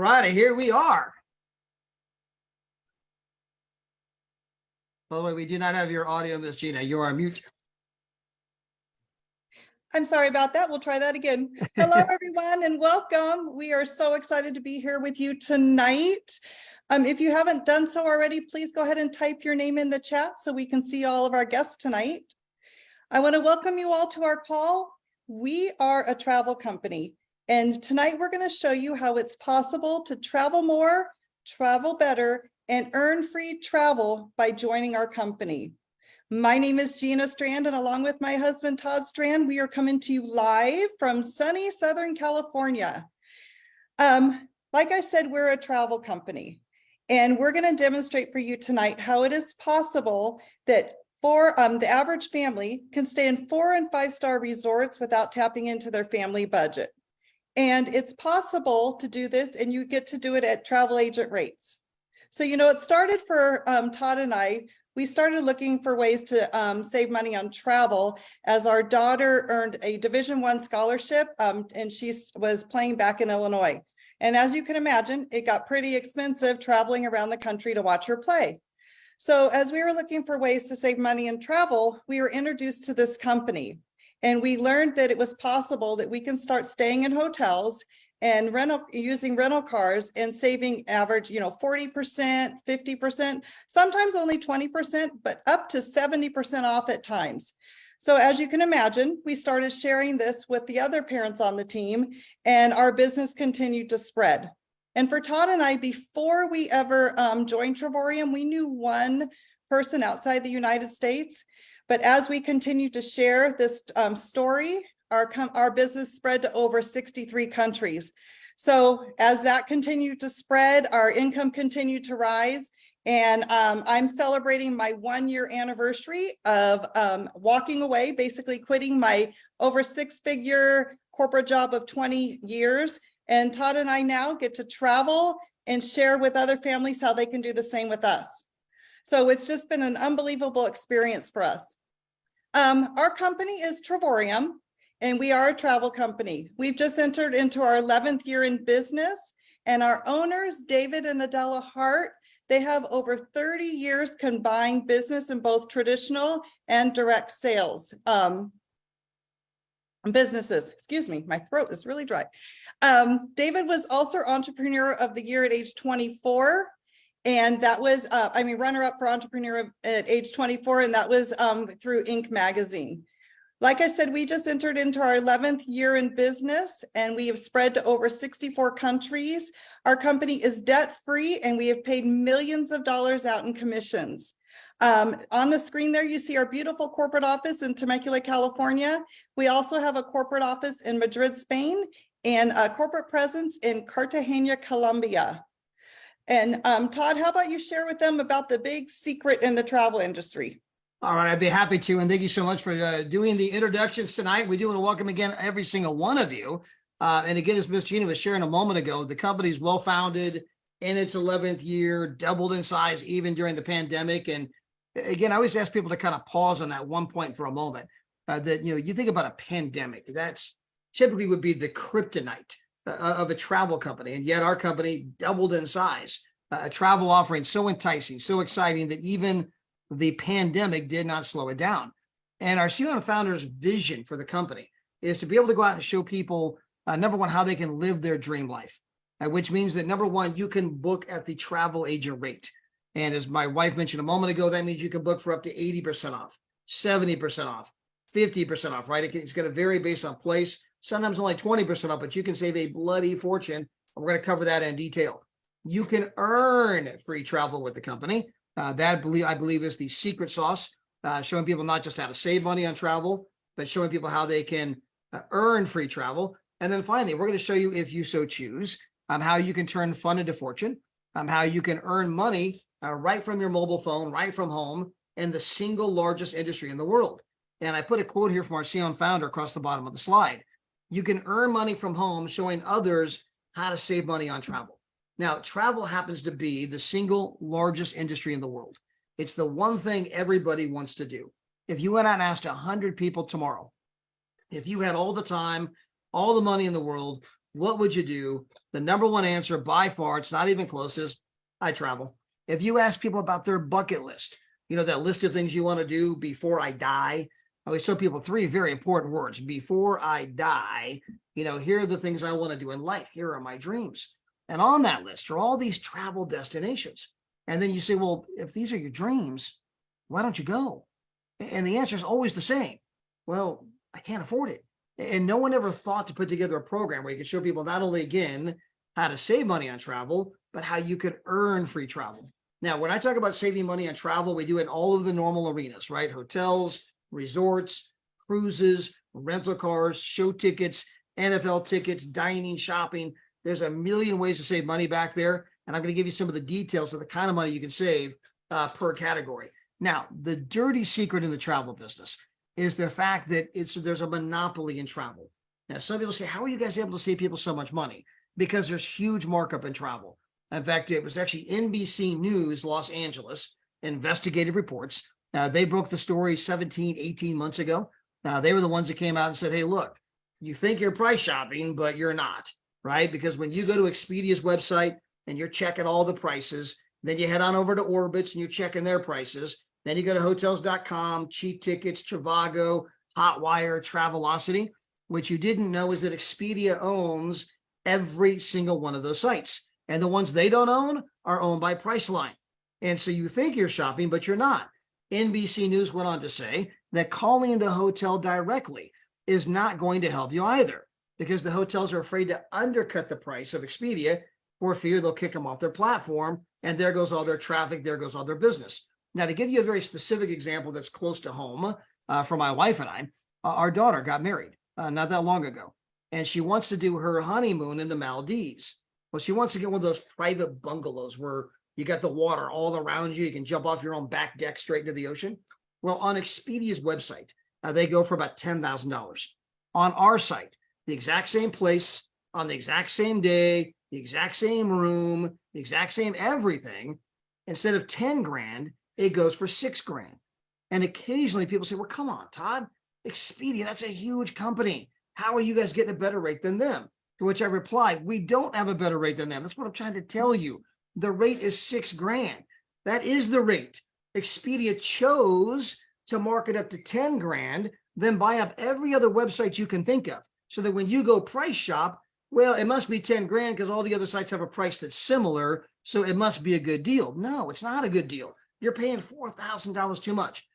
righty, here we are. By the way, we do not have your audio, Miss Gina. You are on mute. I'm sorry about that. We'll try that again. Hello, everyone, and welcome. We are so excited to be here with you tonight. If you haven't done so already, please go ahead and type your name in the chat so we can see all of our guests tonight. I want to welcome you all to our call. We are a travel company, and tonight we're going to show you how it's possible to travel more, travel better, and earn free travel by joining our company. My name is Gina Strand, and along with my husband, Todd Strand, we are coming to you live from sunny Southern California. Like I said, we're a travel company, and we're going to demonstrate for you tonight how it is possible that for the average family can stay in 4- and 5-star resorts without tapping into their family budget. And it's possible to do this, and you get to do it at travel agent rates. So, you know, it started for Todd and I. We started looking for ways to save money on travel as our daughter earned a Division I scholarship, and she was playing back in Illinois. And as you can imagine, it got pretty expensive traveling around the country to watch her play. So as we were looking for ways to save money in travel, we were introduced to this company. And we learned that it was possible that we can start staying in hotels and using rental cars and saving average, 40%, 50%, sometimes only 20%, but up to 70% off at times. So as you can imagine, we started sharing this with the other parents on the team, and our business continued to spread. And for Todd and I, before we ever joined Travorium, we knew one person outside the United States. But as we continued to share this story, our business spread to over 63 countries. So as that continued to spread, our income continued to rise. And I'm celebrating my 1-year anniversary of walking away, basically quitting my over 6-figure corporate job of 20 years. And Todd and I now get to travel and share with other families how they can do the same with us. So it's just been an unbelievable experience for us. Our company is Travorium, and we are a travel company. We've just entered into our 11th year in business, and our owners, David and Adela Hart, they have over 30 years combined business in both traditional and direct sales businesses. Excuse me, my throat is really dry. David was also Entrepreneur of the Year at age 24. And that was, runner-up for Entrepreneur at age 24, and that was through Inc. magazine. Like I said, we just entered into our 11th year in business, and we have spread to over 64 countries. Our company is debt-free, and we have paid millions of dollars out in commissions. On the screen there, you see our beautiful corporate office in Temecula, California. We also have a corporate office in Madrid, Spain, and a corporate presence in Cartagena, Colombia. And Todd, how about you share with them about the big secret in the travel industry? All right, I'd be happy to. And thank you so much for doing the introductions tonight. We do want to welcome again every single one of you. And again, as Miss Gina was sharing a moment ago, the company is well founded in its 11th year, doubled in size even during the pandemic. And again, I always ask people to kind of pause on that one point for a moment. You think about a pandemic, that's typically would be the kryptonite of a travel company, and yet our company doubled in size. A travel offering so enticing, so exciting that even the pandemic did not slow it down. And our CEO and founder's vision for the company is to be able to go out and show people, number one, how they can live their dream life, which means that number one, you can book at the travel agent rate. And as my wife mentioned a moment ago, that means you can book for up to 80% off, 70% off, 50% off, right? It's going to vary based on place. Sometimes only 20% off, but you can save a bloody fortune. We're going to cover that in detail. You can earn free travel with the company. That I believe is the secret sauce, showing people not just how to save money on travel, but showing people how they can earn free travel. And then finally, we're going to show you, if you so choose, how you can turn fun into fortune, how you can earn money right from your mobile phone, right from home, in the single largest industry in the world. And I put a quote here from our CEO and founder across the bottom of the slide. You can earn money from home, showing others how to save money on travel. Now, travel happens to be the single largest industry in the world. It's the one thing everybody wants to do. If you went out and asked 100 people tomorrow, if you had all the time, all the money in the world, what would you do? The number one answer by far, it's not even close, is I travel. If you ask people about their bucket list, that list of things you want to do before I die, I always tell people 3 very important words. Before I die, here are the things I want to do in life. Here are my dreams. And on that list are all these travel destinations. And then you say, well, if these are your dreams, why don't you go? And the answer is always the same. Well, I can't afford it. And no one ever thought to put together a program where you could show people not only, again, how to save money on travel, but how you could earn free travel. Now, when I talk about saving money on travel, we do it in all of the normal arenas, right? Hotels, resorts, cruises, rental cars, show tickets, NFL tickets, dining, shopping. There's a million ways to save money back there. And I'm going to give you some of the details of the kind of money you can save per category. Now, the dirty secret in the travel business is the fact that there's a monopoly in travel. Now, some people say, how are you guys able to save people so much money? Because there's huge markup in travel. In fact, it was actually NBC News Los Angeles investigative reports. They broke the story 17, 18 months ago. They were the ones that came out and said, hey, look, you think you're price shopping, but you're not, right? Because when you go to Expedia's website and you're checking all the prices, then you head on over to Orbitz and you're checking their prices. Then you go to hotels.com, Cheap Tickets, Trivago, Hotwire, Travelocity. What you didn't know is that Expedia owns every single one of those sites. And the ones they don't own are owned by Priceline. And so you think you're shopping, but you're not. NBC News went on to say that calling the hotel directly is not going to help you either, because the hotels are afraid to undercut the price of Expedia for fear they'll kick them off their platform. And there goes all their traffic. There goes all their business. Now, to give you a very specific example that's close to home for my wife and I, our daughter got married not that long ago, and she wants to do her honeymoon in the Maldives. Well, she wants to get one of those private bungalows where you got the water all around you. You can jump off your own back deck straight into the ocean. Well, on Expedia's website, they go for about $10,000. On our site, the exact same place, on the exact same day, the exact same room, the exact same everything, instead of 10 grand, it goes for $6,000. And occasionally people say, well, come on, Todd, Expedia, that's a huge company. How are you guys getting a better rate than them? To which I replied, we don't have a better rate than them. That's what I'm trying to tell you. The rate is $6,000. That is the rate. Expedia chose to mark it up to 10 grand, then buy up every other website you can think of. So that when you go price shop, well, it must be 10 grand because all the other sites have a price that's similar. So it must be a good deal. No, it's not a good deal. You're paying $4,000 too much.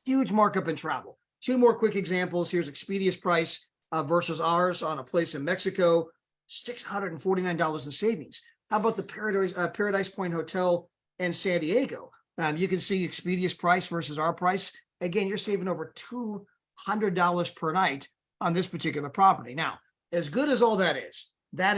Huge markup in travel. 2 more quick examples. Here's Expedia's price versus ours on a place in Mexico, $649 in savings. How about the Paradise Point Hotel in San Diego? You can see Expedia's price versus our price. Again, you're saving over $200 per night on this particular property. Now, as good as all that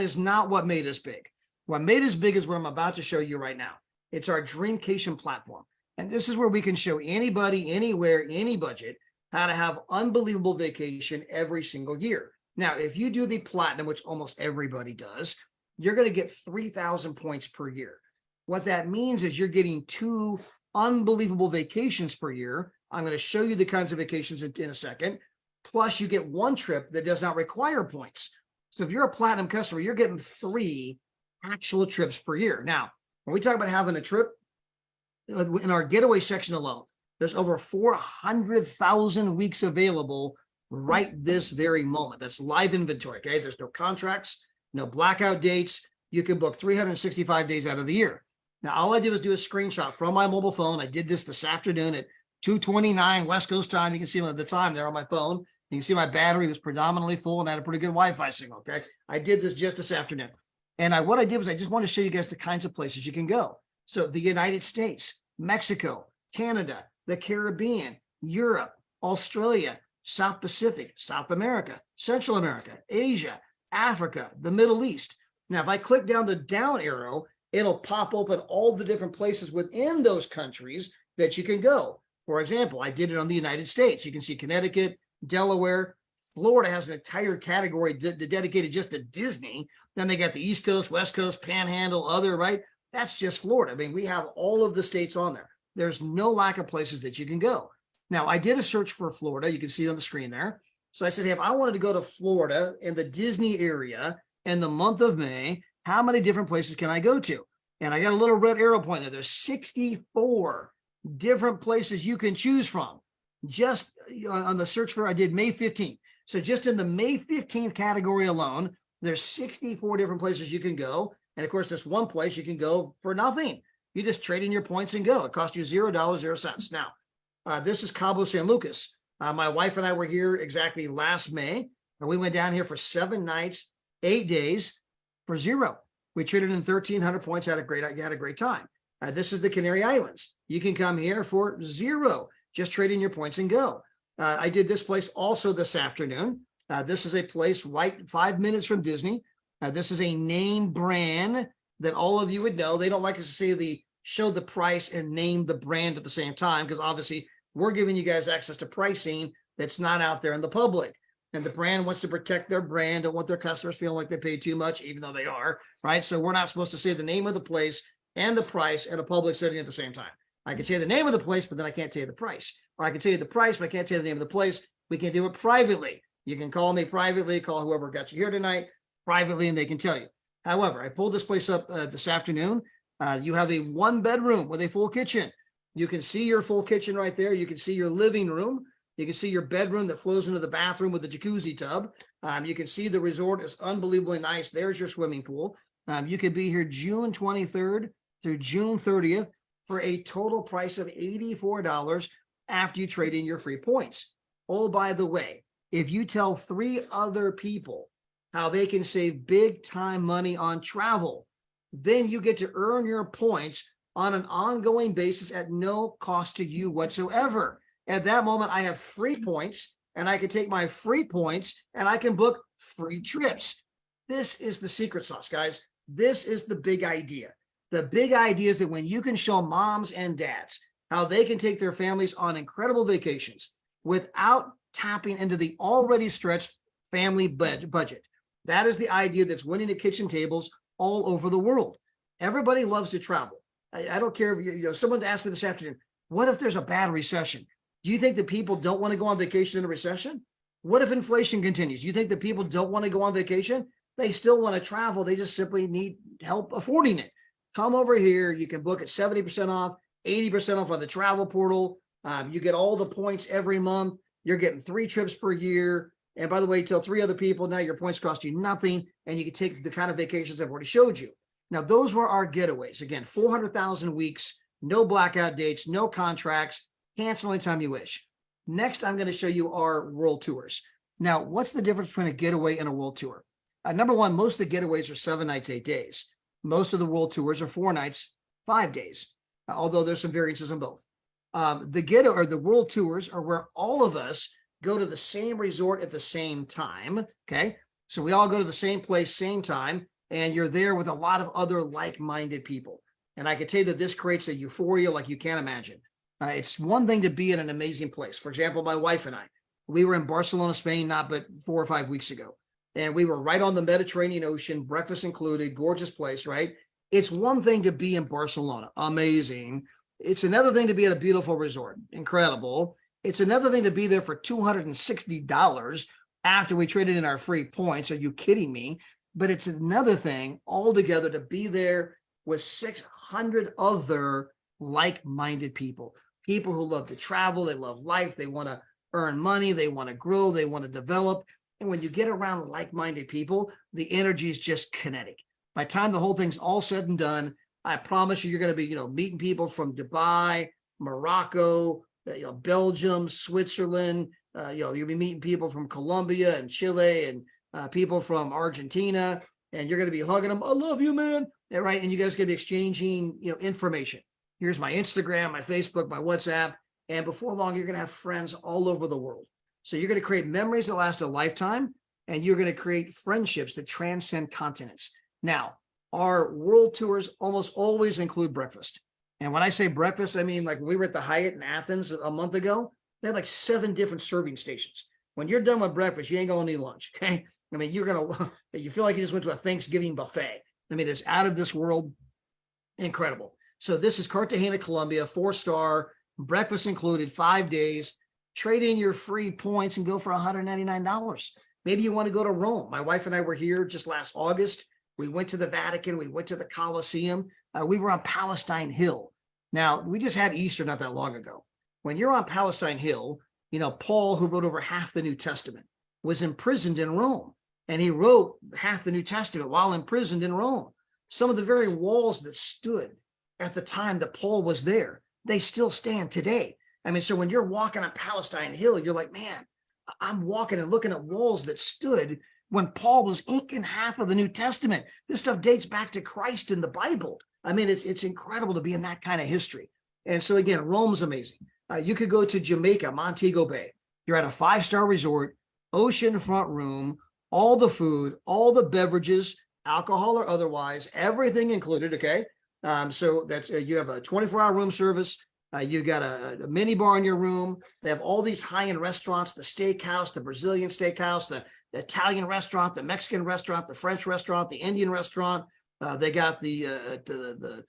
is not what made us big. What made us big is what I'm about to show you right now. It's our Dreamcation platform. And this is where we can show anybody, anywhere, any budget, how to have unbelievable vacation every single year. Now, if you do the platinum, which almost everybody does, you're going to get 3,000 points per year. What that means is you're getting 2 unbelievable vacations per year. I'm going to show you the kinds of vacations in a second. Plus, you get 1 trip that does not require points. So if you're a platinum customer, you're getting 3 actual trips per year. Now, when we talk about having a trip, in our getaway section alone, there's over 400,000 weeks available right this very moment. That's live inventory, okay? There's no contracts, no blackout dates. You can book 365 days out of the year. Now, all I did was do a screenshot from my mobile phone. I did this afternoon at 2:29 West Coast time. You can see the time there on my phone. You can see my battery was predominantly full and I had a pretty good Wi-Fi signal, okay? I did this just this afternoon. And what I did was I just wanted to show you guys the kinds of places you can go. So the United States, Mexico, Canada, the Caribbean, Europe, Australia, South Pacific, South America, Central America, Asia, Africa, the Middle East. Now, if I click down the down arrow, it'll pop open all the different places within those countries that you can go. For example, I did it on the United States. You can see Connecticut, Delaware, Florida has an entire category dedicated just to Disney. Then they got the East Coast, West Coast, Panhandle, other, right? That's just Florida. I mean, we have all of the states on there. There's no lack of places that you can go. Now, I did a search for Florida. You can see it on the screen there. So I said, hey, if I wanted to go to Florida in the Disney area in the month of May, how many different places can I go to? And I got a little red arrow point there. There's 64 different places you can choose from. Just on the search for, I did May 15th. So just in the May 15th category alone, there's 64 different places you can go. And of course, this one place you can go for nothing. You just trade in your points and go. It costs you $0, 0 cents. Now, this is Cabo San Lucas. My wife and I were here exactly last May, and we went down here for 7 nights, 8 days for $0. We traded in 1,300 points, had a great time. This is the Canary Islands. You can come here for $0. Just trade in your points and go. I did this place also this afternoon. This is a place right 5 minutes from Disney. This is a name brand that all of you would know. They don't like us to say show the price and name the brand at the same time, because obviously we're giving you guys access to pricing that's not out there in the public. And the brand wants to protect their brand, don't want their customers feeling like they pay too much, even though they are, right? So we're not supposed to say the name of the place and the price at a public setting at the same time. I can tell you the name of the place, but then I can't tell you the price. Or I can tell you the price, but I can't tell you the name of the place. We can do it privately. You can call me privately, call whoever got you here tonight privately, and they can tell you. However, I pulled this place up this afternoon. You have a 1-bedroom with a full kitchen. You can see your full kitchen right there. You can see your living room. You can see your bedroom that flows into the bathroom with the jacuzzi tub. You can see the resort is unbelievably nice. There's your swimming pool. You could be here June 23rd through June 30th for a total price of $84 after you trade in your free points. Oh, by the way, if you tell 3 other people how they can save big time money on travel, then you get to earn your points on an ongoing basis at no cost to you whatsoever. At that moment, I have free points, and I can take my free points and I can book free trips. This is the secret sauce, guys. This is the big idea. The big idea is that when you can show moms and dads how they can take their families on incredible vacations without tapping into the already stretched family budget. That is the idea that's winning at kitchen tables all over the world. Everybody loves to travel. I don't care if someone asked me this afternoon, what if there's a bad recession? Do you think that people don't want to go on vacation in a recession? What if inflation continues? You think that people don't want to go on vacation? They still want to travel. They just simply need help affording it. Come over here. You can book at 70% off, 80% off on the travel portal. You get all the points every month. You're getting 3 trips per year. And by the way, tell 3 other people, now your points cost you nothing, and you can take the kind of vacations I've already showed you. Now, those were our getaways. Again, 400,000 weeks, no blackout dates, no contracts, cancel anytime you wish. Next, I'm going to show you our world tours. Now, what's the difference between a getaway and a world tour? Number one, most of the getaways are 7 nights, 8 days. Most of the world tours are 4 nights, 5 days, although there's some variances on both. The world tours are where all of us go to the same resort at the same time. Okay. So we all go to the same place, same time, and you're there with a lot of other like-minded people. And I can tell you that this creates a euphoria like you can't imagine. It's one thing to be in an amazing place. For example, my wife and I, we were in Barcelona, Spain, not but 4 or 5 weeks ago. And we were right on the Mediterranean Ocean, breakfast included, gorgeous place, right? It's one thing to be in Barcelona, amazing. It's another thing to be at a beautiful resort, incredible. It's another thing to be there for $260 after we traded in our free points. Are you kidding me? But it's another thing altogether to be there with 600 other like-minded people who love to travel, they love life, they want to earn money, they want to grow, they want to develop. And when you get around like-minded people, the energy is just kinetic. By the time the whole thing's all said and done, I promise you, you're going to be, meeting people from Dubai, Morocco, Belgium, Switzerland. You'll be meeting people from Colombia and Chile and people from Argentina, and you're going to be hugging them. I love you, man. Right? And you guys are going to be exchanging, information. Here's my Instagram, my Facebook, my WhatsApp. And before long, you're going to have friends all over the world. So you're going to create memories that last a lifetime, and you're going to create friendships that transcend continents. Now, our world tours almost always include breakfast. And when I say breakfast, I mean, like we were at the Hyatt in Athens a month ago, they had like 7 different serving stations. When you're done with breakfast, you ain't going to need lunch. Okay. I mean, you feel like you just went to a Thanksgiving buffet. I mean, it's out of this world. Incredible. So this is Cartagena, Colombia, 4-star, breakfast included, 5 days. Trade in your free points and go for $199. Maybe you want to go to Rome. My wife and I were here just last August. We went to the Vatican. We went to the Colosseum. We were on Palestine Hill. Now, we just had Easter not that long ago. When you're on Palestine Hill, you know, Paul, who wrote over half the New Testament, was imprisoned in Rome. And he wrote half the New Testament while imprisoned in Rome. Some of the very walls that stood at the time that Paul was there, they still stand today. I mean, so when you're walking on Palestine Hill, you're like, man, I'm walking and looking at walls that stood when Paul was inking half of the New Testament. This stuff dates back to Christ in the Bible. I mean, it's incredible to be in that kind of history. And so again, Rome's amazing. You could go to Jamaica, Montego Bay. You're at a 5-star resort, oceanfront room, all the food, all the beverages, alcohol or otherwise, everything included. Okay. So that's you have a 24-hour room service. You got a mini bar in your room. They have all these high-end restaurants, the steakhouse, the Brazilian steakhouse, the Italian restaurant, the Mexican restaurant, the French restaurant, the Indian restaurant. They got the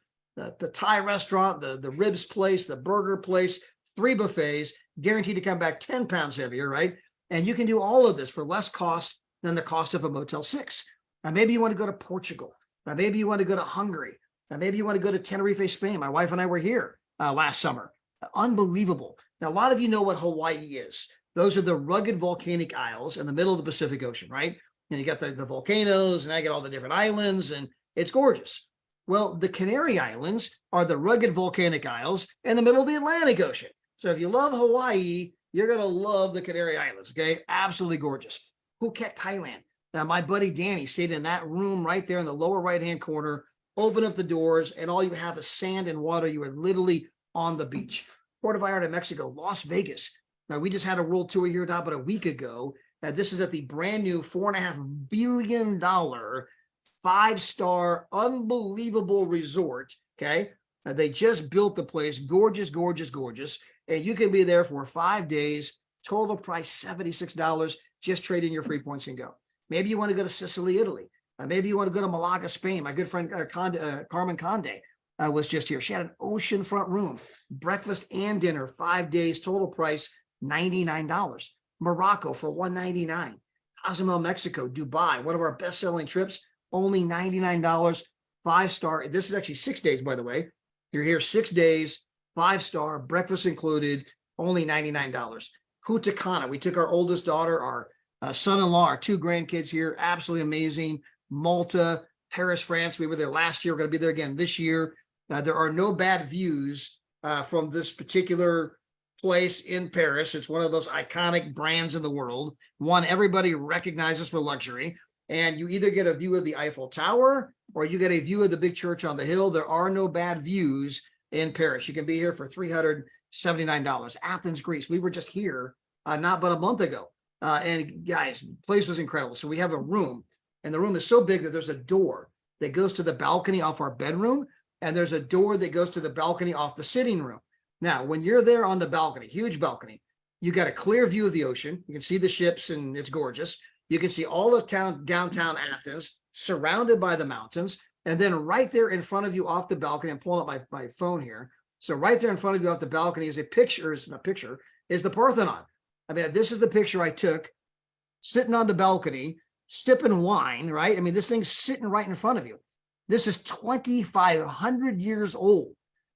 Thai restaurant, the ribs place, the burger place, 3 buffets, guaranteed to come back 10 pounds heavier, right? And you can do all of this for less cost than the cost of a Motel 6. Now, maybe you want to go to Portugal. Now, maybe you want to go to Hungary. Now, maybe you want to go to Tenerife, Spain. My wife and I were here last summer. Unbelievable. Now, a lot of you know what Hawaii is. Those are the rugged volcanic isles in the middle of the Pacific Ocean, right? And you got the volcanoes, and I get all the different islands, and it's gorgeous. Well, the Canary Islands are the rugged volcanic isles in the middle of the Atlantic Ocean. So if you love Hawaii, you're going to love the Canary Islands, okay? Absolutely gorgeous. Phuket, Thailand. Now, my buddy Danny stayed in that room right there in the lower right-hand corner. Open up the doors, and all you have is sand and water. You are literally on the beach. Puerto Vallarta, Mexico, Las Vegas. Now, we just had a world tour here about a week ago. This is at the brand new $4.5 billion 5-star unbelievable resort, okay? They just built the place. Gorgeous, gorgeous, gorgeous. And you can be there for 5 days. Total price $76. Just trade in your free points and go. Maybe you want to go to Sicily, Italy. Maybe you want to go to Malaga, Spain. My good friend Carmen Conde was just here. She had an oceanfront room, breakfast and dinner, 5 days, total price $99. Morocco for $199. Cozumel, Mexico, Dubai, one of our best-selling trips, only $99, 5-star. This is actually 6 days, by the way. You're here 6 days, 5-star, breakfast included, only $99. Punta Cana, we took our oldest daughter, our son-in-law, our 2 grandkids here, absolutely amazing. Malta, Paris, France, we were there last year, we're going to be there again this year. There are no bad views from this particular place in Paris. It's one of those iconic brands in the world, one everybody recognizes for luxury. And you either get a view of the Eiffel Tower or you get a view of the big church on the hill. There are no bad views in Paris. You can be here for $379. Athens, Greece. We were just here not but a month ago. And guys, the place was incredible. So we have a room, and the room is so big that there's a door that goes to the balcony off our bedroom, and there's a door that goes to the balcony off the sitting room. Now, when you're there on the balcony, huge balcony, you got a clear view of the ocean. You can see the ships, and it's gorgeous. You can see all of downtown Athens, surrounded by the mountains. And then right there in front of you off the balcony, I'm pulling up my phone here. So right there in front of you off the balcony is the Parthenon. I mean, this is the picture I took sitting on the balcony, sipping wine, right? I mean, this thing's sitting right in front of you. This is 2,500 years old.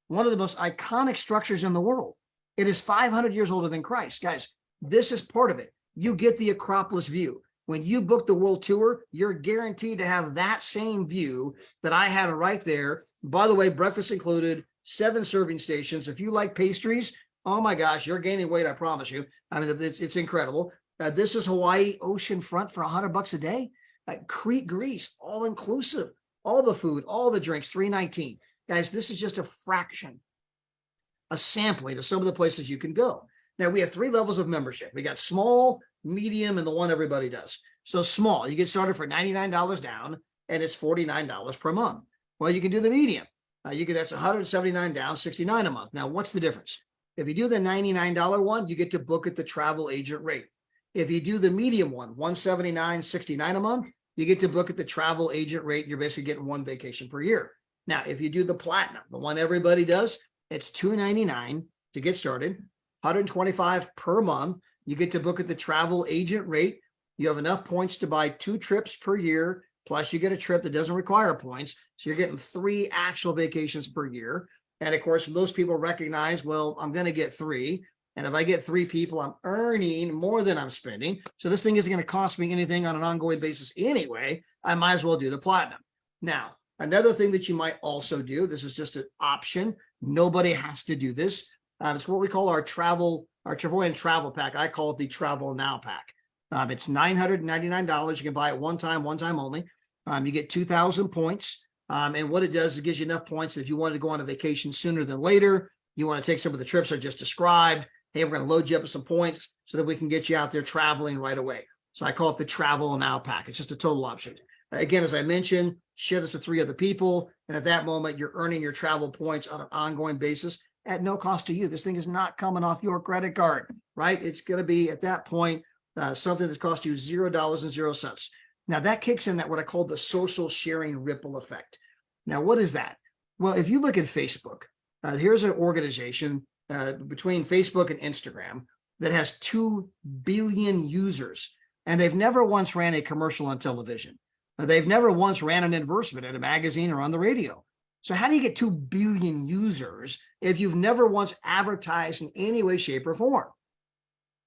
One of the most iconic structures in the world. It is 500 years older than Christ. Guys, this is part of it. You get the Acropolis view. When you book the world tour, you're guaranteed to have that same view that I had right there. By the way, breakfast included, 7 serving stations. If you like pastries, oh my gosh, you're gaining weight, I promise you. I mean, it's incredible. This is Hawaii oceanfront for $100 a day. Crete, Greece, all inclusive. All the food, all the drinks, $319. Guys, this is just a fraction, a sampling of some of the places you can go. Now, we have 3 levels of membership. We got small, medium, and the one everybody does. So small, you get started for $99 down, and it's $49 per month. Well, you can do the medium. That's $179 down, $69 a month. Now, what's the difference? If you do the $99 one, you get to book at the travel agent rate. If you do the medium one, $179, $69 a month, you get to book at the travel agent rate. You're basically getting 1 vacation per year. Now, if you do the platinum, the one everybody does, it's $299 to get started, $125 per month. You get to book at the travel agent rate. You have enough points to buy 2 trips per year, plus you get a trip that doesn't require points. So you're getting 3 actual vacations per year. And of course, most people recognize, well, I'm going to get 3. And if I get 3 people, I'm earning more than I'm spending. So this thing isn't going to cost me anything on an ongoing basis anyway. I might as well do the platinum. Now, another thing that you might also do, this is just an option. Nobody has to do this. It's what we call our Travorium travel pack. I call it the Travel Now pack. It's $999. You can buy it one time only. You get 2,000 points. And what it does, it gives you enough points that if you wanted to go on a vacation sooner than later, you want to take some of the trips I just described, hey, we're going to load you up with some points so that we can get you out there traveling right away. So I call it the Travel Now pack. It's just a total option. Again, as I mentioned, share this with 3 other people. And at that moment, you're earning your travel points on an ongoing basis at no cost to you. This thing is not coming off your credit card, right? It's going to be at that point, something that's cost you $0.00. Now that kicks in that what I call the social sharing ripple effect. Now, what is that? Well, if you look at Facebook, here's an organization between Facebook and Instagram that has 2 billion users, and they've never once ran a commercial on television. They've never once ran an advertisement in a magazine or on the radio. So how do you get 2 billion users if you've never once advertised in any way, shape, or form?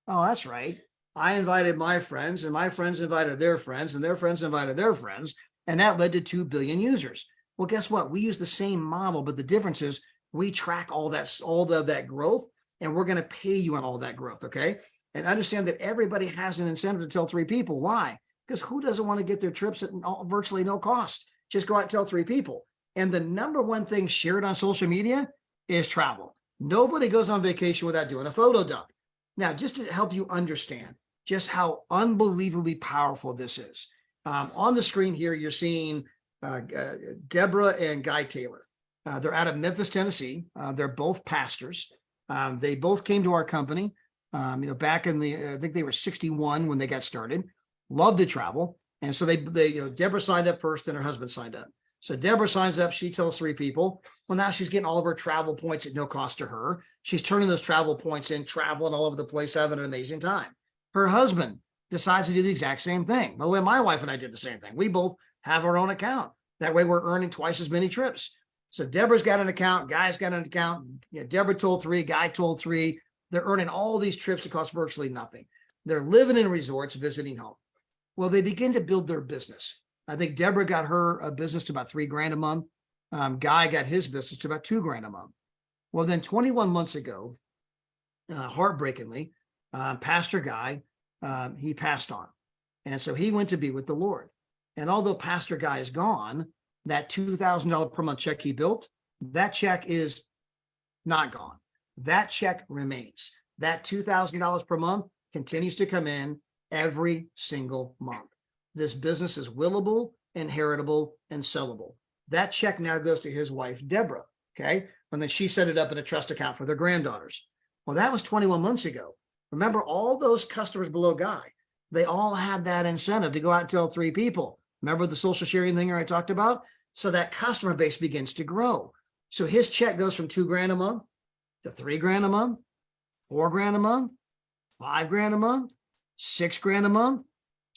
Oh, that's right. I invited my friends, and my friends invited their friends, and their friends invited their friends, and that led to 2 billion users. Well, guess what? We use the same model, but the difference is we track all of that growth, and we're going to pay you on all that growth, okay? And understand that everybody has an incentive to tell 3 people. Why? Because who doesn't want to get their trips at virtually no cost? Just go out and tell 3 people. And the number one thing shared on social media is travel. Nobody goes on vacation without doing a photo dump. Now, just to help you understand just how unbelievably powerful this is. On the screen here, you're seeing Deborah and Guy Taylor. They're out of Memphis, Tennessee. They're both pastors. They both came to our company, back in I think they were 61 when they got started, loved to travel. And so they Deborah signed up first, then her husband signed up. So Deborah signs up, she tells 3 people. Well, now she's getting all of her travel points at no cost to her. She's turning those travel points in, traveling all over the place, having an amazing time. Her husband decides to do the exact same thing. By the way, my wife and I did the same thing. We both have our own account. That way we're earning twice as many trips. So Deborah's got an account, Guy's got an account. Deborah told 3, Guy told 3. They're earning all these trips that cost virtually nothing. They're living in resorts, visiting home. Well, they begin to build their business. I think Deborah got her business to about $3,000 a month. Guy got his business to about $2,000 a month. Well, then 21 months ago, heartbreakingly, Pastor Guy, he passed on. And so he went to be with the Lord. And although Pastor Guy is gone, that $2,000 per month check he built, that check is not gone. That check remains. That $2,000 per month continues to come in every single month. This business is willable, inheritable, and sellable. That check now goes to his wife, Deborah, okay? And then she set it up in a trust account for their granddaughters. Well, that was 21 months ago. Remember, all those customers below Guy, they all had that incentive to go out and tell 3 people. Remember the social sharing thing I talked about? So that customer base begins to grow. So his check goes from $2,000 a month to $3,000 a month, $4,000 a month, $5,000 a month, $6,000 a month.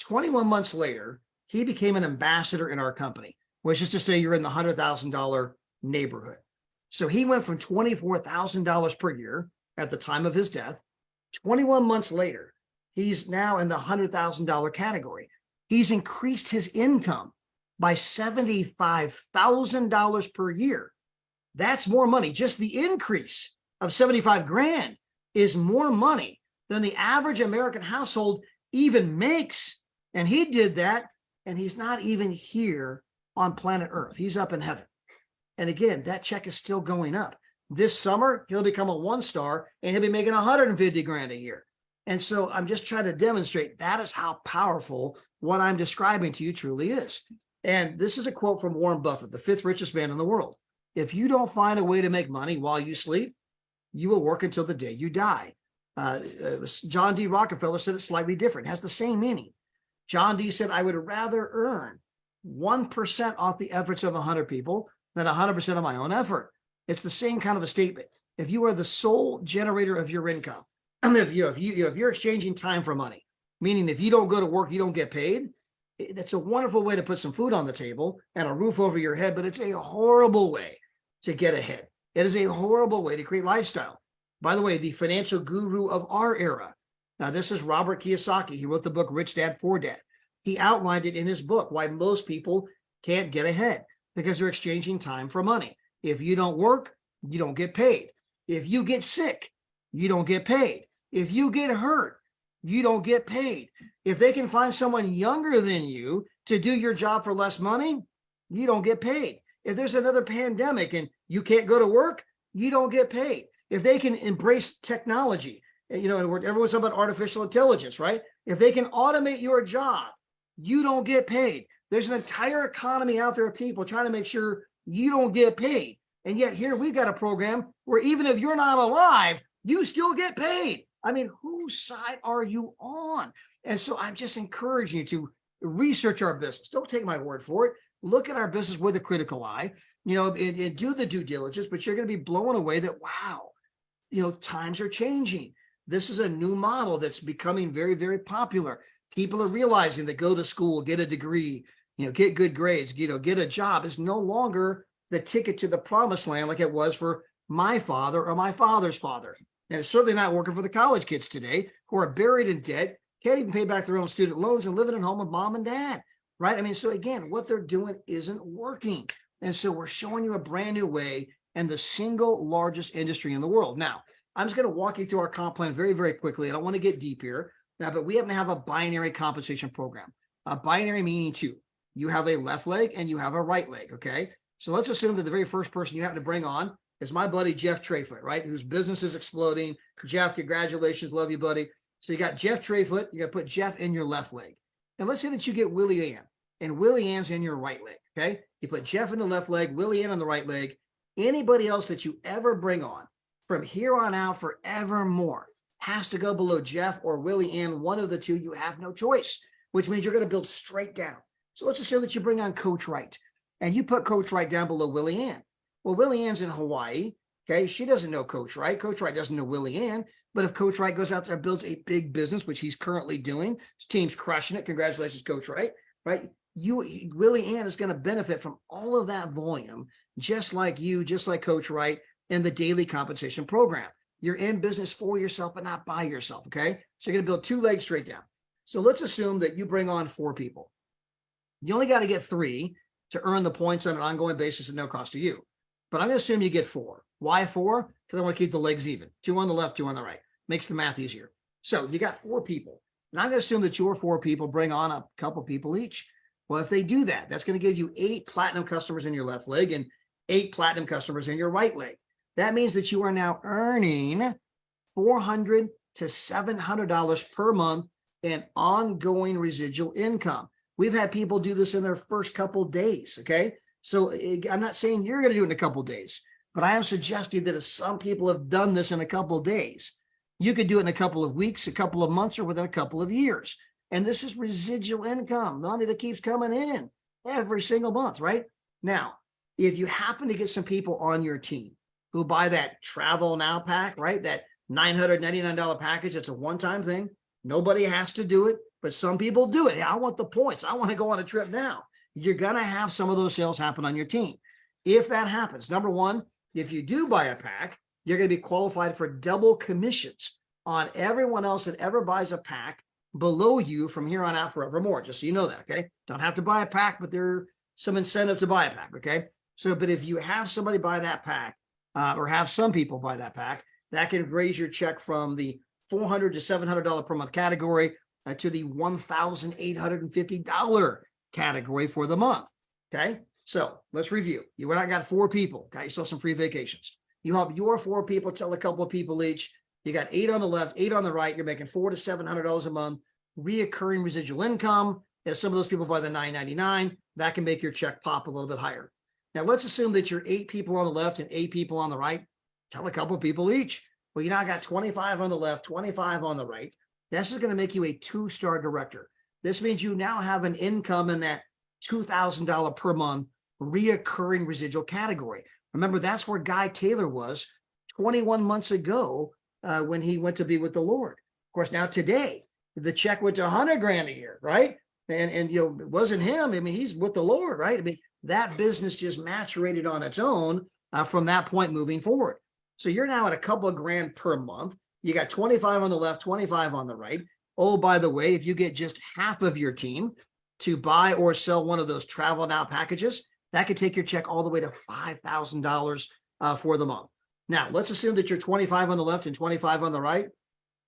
21 months later, he became an ambassador in our company, which is to say you're in the $100,000 neighborhood. So he went from $24,000 per year at the time of his death. 21 months later, he's now in the $100,000 category. He's increased his income by $75,000 per year. That's more money. Just the increase of 75 grand is more money than the average American household even makes. And he did that, and he's not even here on planet Earth. He's up in heaven. And again, that check is still going up. This summer, he'll become a 1-star, and he'll be making 150 grand a year. And so I'm just trying to demonstrate that is how powerful what I'm describing to you truly is. And this is a quote from Warren Buffett, the 5th richest man in the world. If you don't find a way to make money while you sleep, you will work until the day you die. John D. Rockefeller said it slightly different. It has the same meaning. John D. said, I would rather earn 1% off the efforts of 100 people than 100% of my own effort. It's the same kind of a statement. If you are the sole generator of your income, if you're exchanging time for money, meaning if you don't go to work, you don't get paid. That's a wonderful way to put some food on the table and a roof over your head, but it's a horrible way to get ahead. It is a horrible way to create lifestyle. By the way, the financial guru of our era. Now, this is Robert Kiyosaki. He wrote the book Rich Dad, Poor Dad. He outlined it in his book, why most people can't get ahead, because they're exchanging time for money. If you don't work, you don't get paid. If you get sick, you don't get paid. If you get hurt, you don't get paid. If they can find someone younger than you to do your job for less money, you don't get paid. If there's another pandemic and you can't go to work, you don't get paid. If they can embrace technology, everyone's talking about artificial intelligence, right? If they can automate your job, you don't get paid. There's an entire economy out there of people trying to make sure you don't get paid. And yet here we've got a program where even if you're not alive, you still get paid. I mean, whose side are you on? And so I'm just encouraging you to research our business. Don't take my word for it. Look at our business with a critical eye, and do the due diligence, but you're going to be blown away that, wow, times are changing. This is a new model that's becoming very, very popular. People are realizing that go to school, get a degree, get good grades, get a job is no longer the ticket to the promised land like it was for my father or my father's father. And it's certainly not working for the college kids today who are buried in debt, can't even pay back their own student loans and living at home with mom and dad, right? I mean, so again, what they're doing isn't working. And so we're showing you a brand new way and the single largest industry in the world. Now, I'm just going to walk you through our comp plan very, very quickly. I don't want to get deep here now, but we happen to have a binary compensation program. A binary meaning two. You have a left leg and you have a right leg, okay? So let's assume that the very first person you happen to bring on is my buddy, Jeff Trayfoot, right? Whose business is exploding. Jeff, congratulations. Love you, buddy. So you got Jeff Trayfoot. You got to put Jeff in your left leg. And let's say that you get Willie Ann and Willie Ann's in your right leg, okay? You put Jeff in the left leg, Willie Ann on the right leg. Anybody else that you ever bring on from here on out forevermore has to go below Jeff or Willie Ann, one of the two. You have no choice, which means you're going to build straight down. So let's assume that you bring on Coach Wright and you put Coach Wright down below Willie Ann. Well, Willie Ann's in Hawaii. Okay. She doesn't know Coach Wright. Coach Wright doesn't know Willie Ann. But if Coach Wright goes out there and builds a big business, which he's currently doing, his team's crushing it. Congratulations, Coach Wright. Right. Willie Ann is going to benefit from all of that volume, just like you, just like Coach Wright in the daily compensation program. You're in business for yourself, but not by yourself. Okay. So you're going to build two legs straight down. So let's assume that you bring on 4 people. You only got to get 3 to earn the points on an ongoing basis at no cost to you. But I'm going to assume you get 4. Why 4? Because I want to keep the legs even. 2 on the left, 2 on the right. Makes the math easier. So you got 4 people. And I'm going to assume that your 4 people bring on a couple people each. Well, if they do that, that's going to give you 8 platinum customers in your left leg and 8 platinum customers in your right leg. That means that you are now earning $400 to $700 per month in ongoing residual income. We've had people do this in their first couple days, okay? So I'm not saying you're going to do it in a couple days, but I am suggesting that if some people have done this in a couple days, you could do it in a couple of weeks, a couple of months, or within a couple of years. And this is residual income, money that keeps coming in every single month, right? Now, if you happen to get some people on your team who buy that Travel Now pack, right? That $999 package, it's a one-time thing. Nobody has to do it, but some people do it. Hey, I want the points. I want to go on a trip now. You're going to have some of those sales happen on your team. If that happens, number one, if you do buy a pack, you're going to be qualified for double commissions on everyone else that ever buys a pack below you from here on out forevermore. Just so you know that, okay? Don't have to buy a pack, but there's some incentive to buy a pack, okay? So, but if you have somebody buy that pack, or have some people buy that pack, that can raise your check from the $400 to $700 per month category to the $1,850 category for the month. Okay. So let's review. You went out and got 4 people. Got yourself some free vacations. You help your 4 people, tell a couple of people each. You got 8 on the left, 8 on the right. You're making $400 to $700 a month, reoccurring residual income. If some of those people buy the $999, that can make your check pop a little bit higher. Now let's assume that you're 8 people on the left and 8 people on the right. Tell a couple of people each. Well, you now got 25 on the left, 25 on the right. This is going to make you a 2-star director. This means you now have an income in that $2,000 per month reoccurring residual category. Remember, that's where Guy Taylor was 21 months ago when he went to be with the Lord. Of course, now today, the check went to 100 grand a year, right? And you know, it wasn't him. I mean, he's with the Lord, right? I mean, that business just maturated on its own from that point moving forward. So you're now at a couple of grand per month. You got 25 on the left, 25 on the right. Oh, by the way, if you get just half of your team to buy or sell one of those Travel Now packages, that could take your check all the way to $5,000 for the month. Now, let's assume that you're 25 on the left and 25 on the right.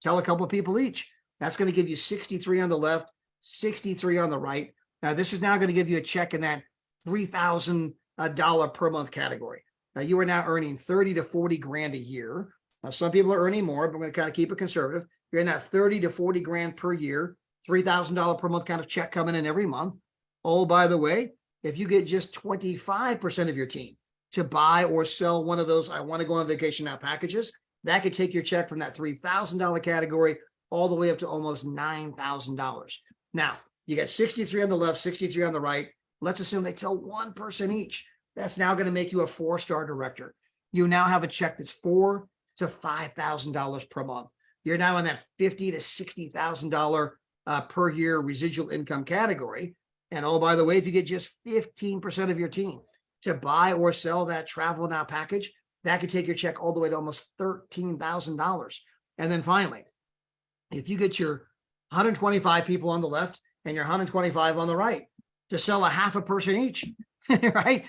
Tell a couple of people each. That's going to give you 63 on the left, 63 on the right. Now, this is now going to give you a check in that $3,000 per month category. Now, you are now earning 30 to 40 grand a year. Now, some people are earning more, but we're going to kind of keep it conservative. You're in that 30 to 40 grand per year, $3,000 per month kind of check coming in every month. Oh, by the way, if you get just 25% of your team to buy or sell one of those I want to go on vacation now packages, that could take your check from that $3,000 category all the way up to almost $9,000. Now, you got 63 on the left, 63 on the right. Let's assume they tell one person each. That's now going to make you a 4-star director. You now have a check that's $4,000 to $5,000 per month. You're now in that $50,000 to $60,000 per year residual income category. And oh, by the way, if you get just 15% of your team to buy or sell that Travel Now package, that could take your check all the way to almost $13,000. And then finally, if you get your 125 people on the left and your 125 on the right to sell a half a person each, right?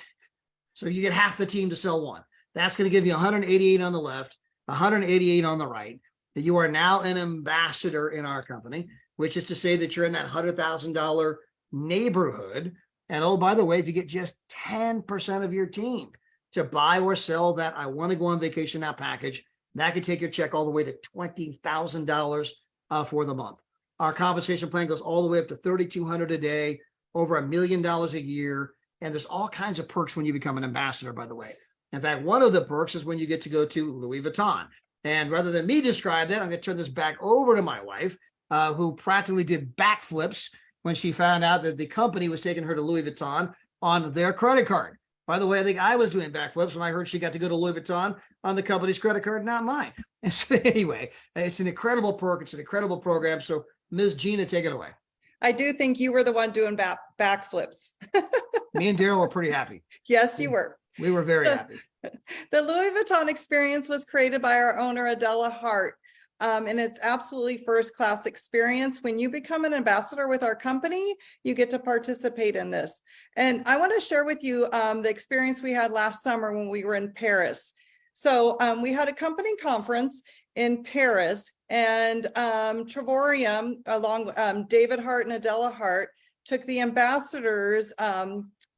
So you get half the team to sell one. That's going to give you 188 on the left, 188 on the right. You are now an ambassador in our company, which is to say that you're in that $100,000 neighborhood. And oh, by the way, if you get just 10% of your team to buy or sell that I want to go on vacation now package, that could take your check all the way to $20,000 for the month. Our compensation plan goes all the way up to $3,200 a day, over $1 million a year. And there's all kinds of perks when you become an ambassador, by the way. In fact, one of the perks is when you get to go to Louis Vuitton. And rather than me describe that, I'm going to turn this back over to my wife, who practically did backflips when she found out that the company was taking her to Louis Vuitton on their credit card. By the way, I think I was doing backflips when I heard she got to go to Louis Vuitton on the company's credit card, not mine. And so anyway, it's an incredible perk. It's an incredible program. So Ms. Gina, take it away. I do think you were the one doing backflips. Me and Daryl were pretty happy. Yes, you were. We were very happy. The Louis Vuitton experience was created by our owner, Adela Hart. And it's absolutely first-class experience. When you become an ambassador with our company, you get to participate in this. And I want to share with you the experience we had last summer when we were in Paris. So we had a company conference in Paris, and Travorium, along with David Hart and Adela Hart, took the ambassadors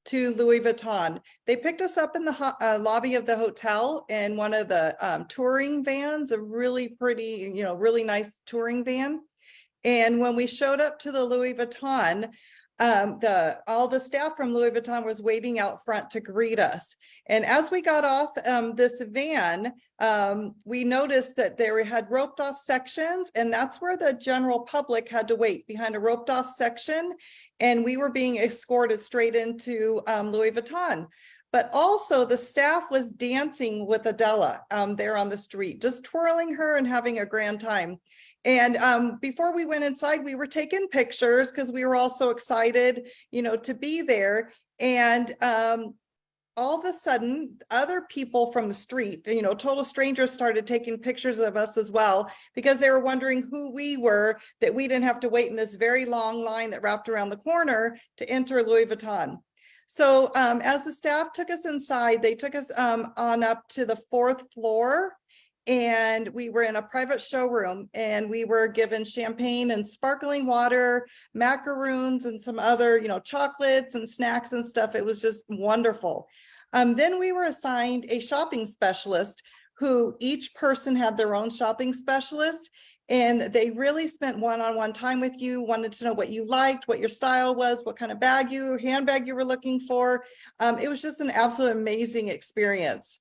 to Louis Vuitton. They picked us up in the lobby of the hotel in one of the touring vans, a really pretty, really nice touring van. And when we showed up to the Louis Vuitton, all the staff from Louis Vuitton was waiting out front to greet us. And as we got off this van, we noticed that they had roped off sections, and that's where the general public had to wait, behind a roped off section. And we were being escorted straight into Louis Vuitton. But also the staff was dancing with Adela there on the street, just twirling her and having a grand time. And before we went inside, we were taking pictures because we were all so excited, to be there. And all of a sudden, other people from the street, total strangers, started taking pictures of us as well, because they were wondering who we were, that we didn't have to wait in this very long line that wrapped around the corner to enter Louis Vuitton. So as the staff took us inside, they took us on up to the 4th floor. And we were in a private showroom, and we were given champagne and sparkling water, macaroons, and some other, chocolates and snacks and stuff. It was just wonderful. Then we were assigned a shopping specialist, who each person had their own shopping specialist. And they really spent one-on-one time with you, wanted to know what you liked, what your style was, what kind of handbag you were looking for. It was just an absolute amazing experience.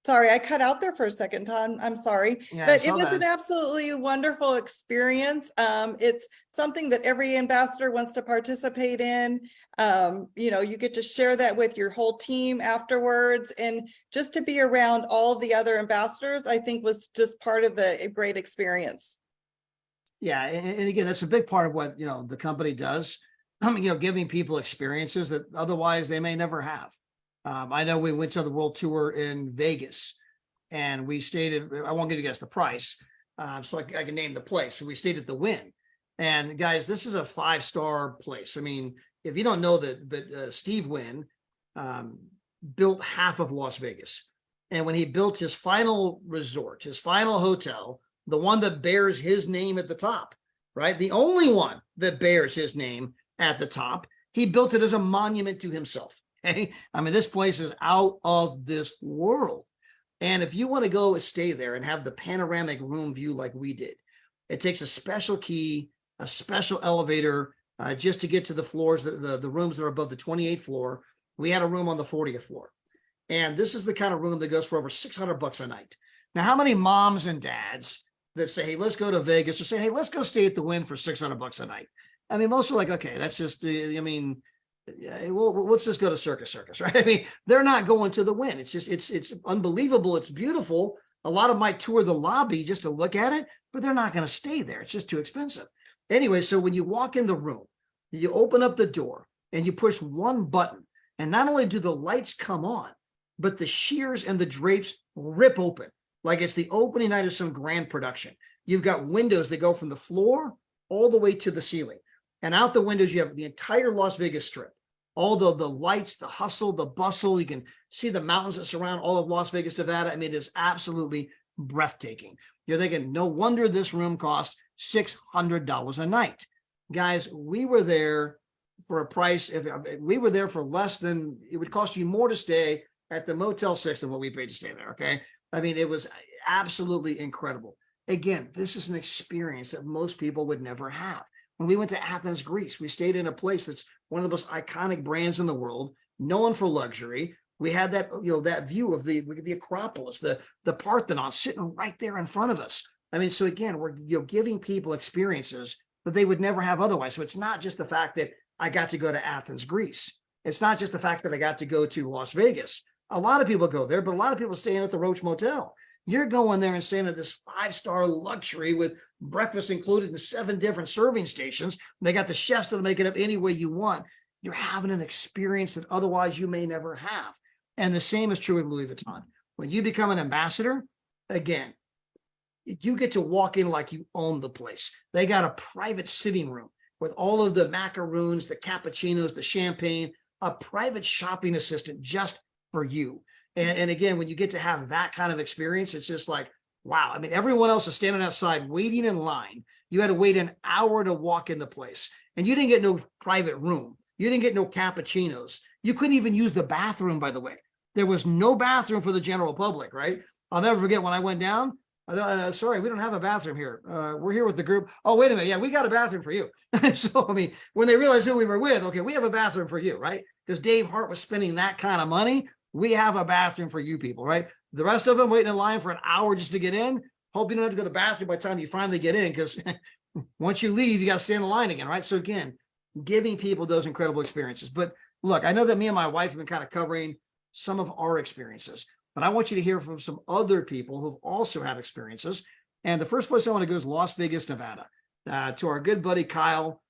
Sorry, I cut out there for a second, Todd. I'm sorry. Yeah, I But it saw was that. an absolutely wonderful experience. It's something that every ambassador wants to participate in. You get to share that with your whole team afterwards. And just to be around all of the other ambassadors, I think was just part of a great experience. Yeah, and again, that's a big part of what the company does. Giving people experiences that otherwise they may never have. I know we went to the World Tour in Vegas, and we stayed at, I won't give you guys the price, so I can name the place. So we stayed at the Wynn, and guys, this is a 5-star place. I mean, if you don't know that, but Steve Wynn built half of Las Vegas, and when he built his final resort, his final hotel, the one that bears his name at the top, right? The only one that bears his name at the top, he built it as a monument to himself. Okay? I mean, this place is out of this world. And if you want to go stay there and have the panoramic room view like we did, it takes a special key, a special elevator just to get to the floors, the rooms that are above the 28th floor. We had a room on the 40th floor. And this is the kind of room that goes for over $600 a night. Now, how many moms and dads that say, hey, let's go to Vegas, or say, hey, let's go stay at the Wynn for $600 a night? I mean, most are like, okay, that's just, well, let's just go to Circus, right? I mean, they're not going to the Wynn. It's just, it's unbelievable. It's beautiful. A lot of might tour the lobby just to look at it, but they're not going to stay there. It's just too expensive. Anyway, so when you walk in the room, you open up the door and you push one button, and not only do the lights come on, but the shears and the drapes rip open like it's the opening night of some grand production. You've got windows that go from the floor all the way to the ceiling. And out the windows, you have the entire Las Vegas Strip. All the lights, the hustle, the bustle. You can see the mountains that surround all of Las Vegas, Nevada. I mean, it's absolutely breathtaking. You're thinking, no wonder this room cost $600 a night. Guys, we were there for a price. If we were there for less than, it would cost you more to stay at the Motel 6 than what we paid to stay there, okay? I mean, it was absolutely incredible. Again, this is an experience that most people would never have. When we went to Athens, Greece, we stayed in a place that's one of the most iconic brands in the world, known for luxury. We had that, that view of the Acropolis, the Parthenon sitting right there in front of us. I mean, so again, we're giving people experiences that they would never have otherwise. So it's not just the fact that I got to go to Athens, Greece. It's not just the fact that I got to go to Las Vegas. A lot of people go there, but a lot of people staying at the Roach Motel. You're going there and staying at this 5-star luxury with breakfast included in 7 different serving stations. They got the chefs that'll make it up any way you want. You're having an experience that otherwise you may never have. And the same is true with Louis Vuitton. When you become an ambassador, again, you get to walk in like you own the place. They got a private sitting room with all of the macaroons, the cappuccinos, the champagne, a private shopping assistant just for you. And again, when you get to have that kind of experience, it's just like, wow. I mean, everyone else is standing outside waiting in line. You had to wait an hour to walk in the place, and you didn't get no private room. You didn't get no cappuccinos. You couldn't even use the bathroom, by the way. There was no bathroom for the general public, right? I'll never forget when I went down. Sorry, we don't have a bathroom here. We're here with the group. Oh, wait a minute. Yeah, we got a bathroom for you. So, I mean, when they realized who we were with, okay, we have a bathroom for you, right? Because Dave Hart was spending that kind of money. We have a bathroom for you people, right? The rest of them waiting in line for an hour just to get in. Hope you don't have to go to the bathroom by the time you finally get in, because once you leave, you got to stand in line again, right? So again, giving people those incredible experiences. But look, I know that me and my wife have been kind of covering some of our experiences, but I want you to hear from some other people who've also had experiences. And the first place I want to go is Las Vegas, Nevada, to our good buddy, Kyle.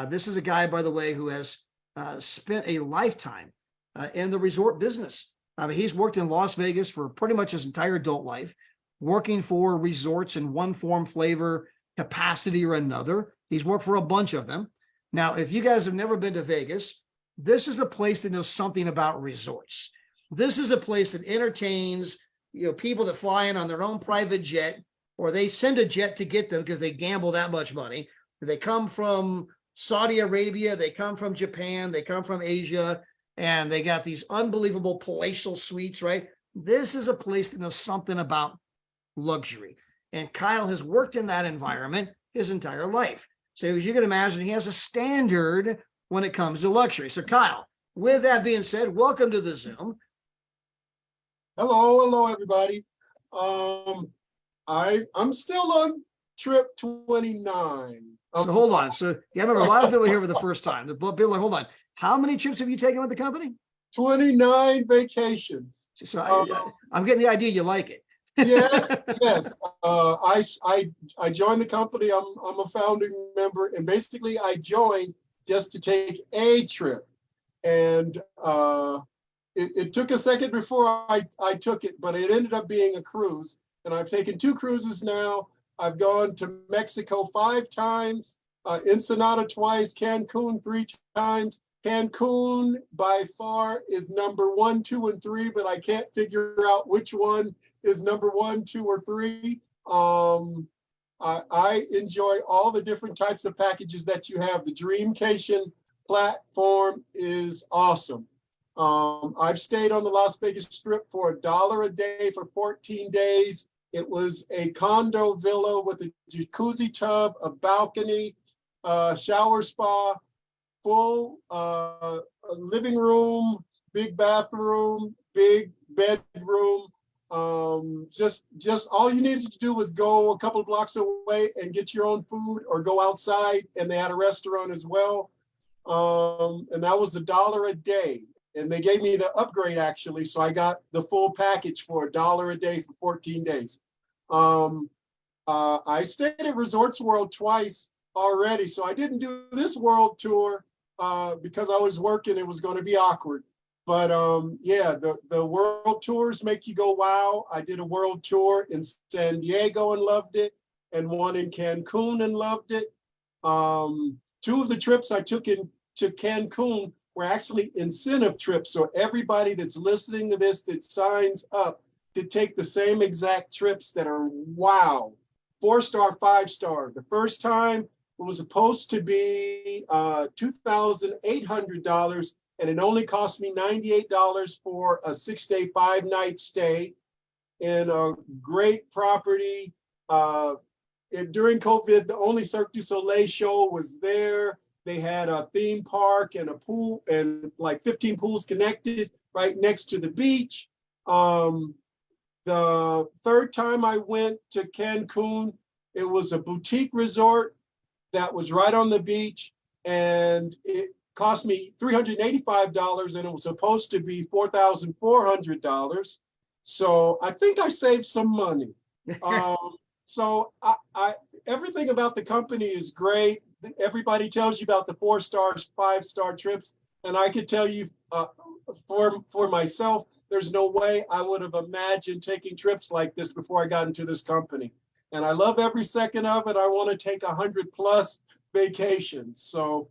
This is a guy, by the way, who has spent a lifetime in the resort business. I mean, he's worked in Las Vegas for pretty much his entire adult life, working for resorts in one form, flavor, capacity, or another. He's worked for a bunch of them. Now, if you guys have never been to Vegas, this is a place that knows something about resorts. This is a place that entertains, people that fly in on their own private jet, or they send a jet to get them because they gamble that much money. They come from Saudi Arabia, they come from Japan, they come from Asia, and they got these unbelievable palatial suites, right? This is a place that knows something about luxury. And Kyle has worked in that environment his entire life. So as you can imagine, he has a standard when it comes to luxury. So Kyle, with that being said, welcome to the Zoom. Hello, everybody. I'm still on trip 29. So hold on. So yeah, I remember a lot of people here for the first time. The people are like, hold on. How many trips have you taken with the company? 29 vacations. So I'm getting the idea you like it. Yes. I joined the company. I'm a founding member, and basically I joined just to take a trip. And it took a second before I took it, but it ended up being a cruise. And I've taken 2 cruises now. I've gone to Mexico 5 times, Ensenada twice, Cancun 3 times. Cancun by far is number 1, 2, and 3, but I can't figure out which one is number 1, 2, or 3. I enjoy all the different types of packages that you have. The Dreamcation platform is awesome. I've stayed on the Las Vegas Strip for $1 a day for 14 days. It was a condo villa with a jacuzzi tub, a balcony, shower spa, full living room, big bathroom, big bedroom. Just all you needed to do was go a couple of blocks away and get your own food, or go outside, and they had a restaurant as well. And that was $1 a day. And they gave me the upgrade, actually. So I got the full package for $1 a day for 14 days. I stayed at Resorts World twice already. So I didn't do this world tour because I was working. It was going to be awkward. But yeah, the world tours make you go, wow. I did a world tour in San Diego and loved it, and one in Cancun and loved it. 2 of the trips I took to Cancun were actually incentive trips. So everybody that's listening to this that signs up to take the same exact trips that are, wow, 4-star, 5-star. The first time it was supposed to be $2,800, and it only cost me $98 for a 6-day, 5-night stay in a great property. During COVID, the only Cirque du Soleil show was there. They had a theme park and a pool, and like 15 pools connected right next to the beach. The third time I went to Cancun, it was a boutique resort that was right on the beach, and it cost me $385, and it was supposed to be $4,400. So I think I saved some money. So I everything about the company is great. Everybody tells you about the 4-star, 5-star trips, and I could tell you for myself, there's no way I would have imagined taking trips like this before I got into this company. And I love every second of it. I want to take 100+ vacations. So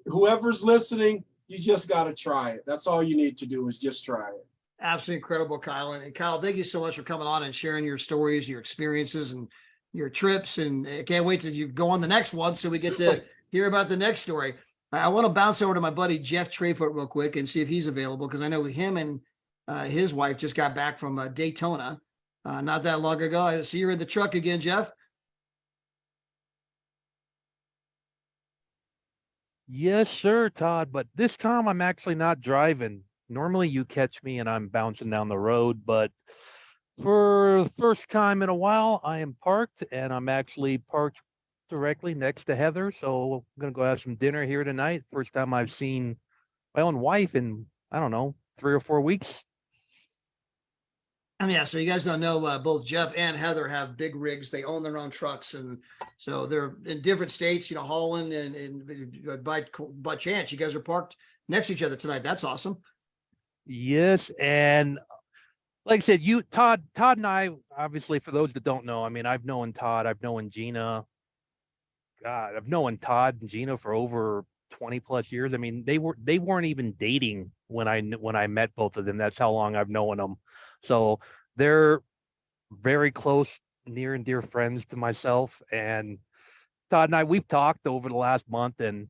whoever's listening, you just got to try it. That's all you need to do, is just try it. Absolutely incredible, Kyle. And Kyle, thank you so much for coming on and sharing your stories, your experiences, and your trips. And I can't wait till you go on the next one so we get to hear about the next story. I want to bounce over to my buddy Jeff Trefoot real quick and see if he's available, because I know him and his wife just got back from Daytona not that long ago. I see you're in the truck again, Jeff. Yes, sir, Todd. But this time I'm actually not driving. Normally you catch me and I'm bouncing down the road, but for the first time in a while, I am parked, and I'm actually parked directly next to Heather. So I'm going to go have some dinner here tonight. First time I've seen my own wife in, I don't know, 3 or 4 weeks. Yeah, so you guys don't know, both Jeff and Heather have big rigs. They own their own trucks, and so they're in different states, hauling, and by chance, you guys are parked next to each other tonight. That's awesome. Yes, and like I said, Todd and I, obviously, for those that don't know, I mean, I've known Todd, I've known Gina. God, I've known Todd and Gina for over 20+ years. I mean, they weren't even dating when I met both of them. That's how long I've known them. So they're very close, near and dear friends to myself. And Todd and I, we've talked over the last month, and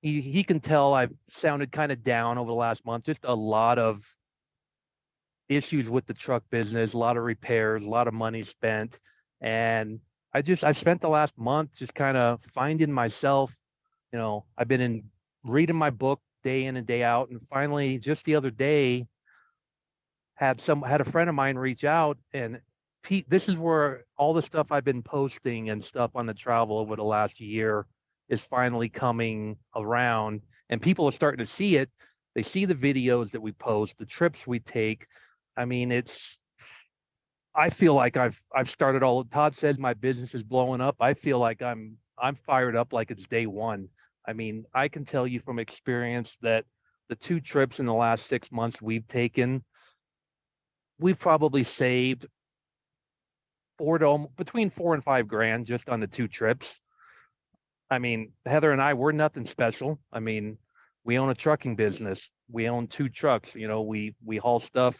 he can tell I've sounded kind of down over the last month. Just a lot of issues with the truck business, a lot of repairs, a lot of money spent. And I've spent the last month just kind of finding myself. I've been reading my book day in and day out. And finally, just the other day, had a friend of mine reach out, and Pete, this is where all the stuff I've been posting and stuff on the travel over the last year is finally coming around, and people are starting to see it. They see the videos that we post, the trips we take. I mean, I feel like I've started all. Todd says my business is blowing up. I feel like I'm fired up like it's day one. I mean, I can tell you from experience that the 2 trips in the last 6 months we've taken, we've probably saved between 4 and 5 grand just on the 2 trips. I mean, Heather and I, we're nothing special. I mean, we own a trucking business. We own 2 trucks. You know, we haul stuff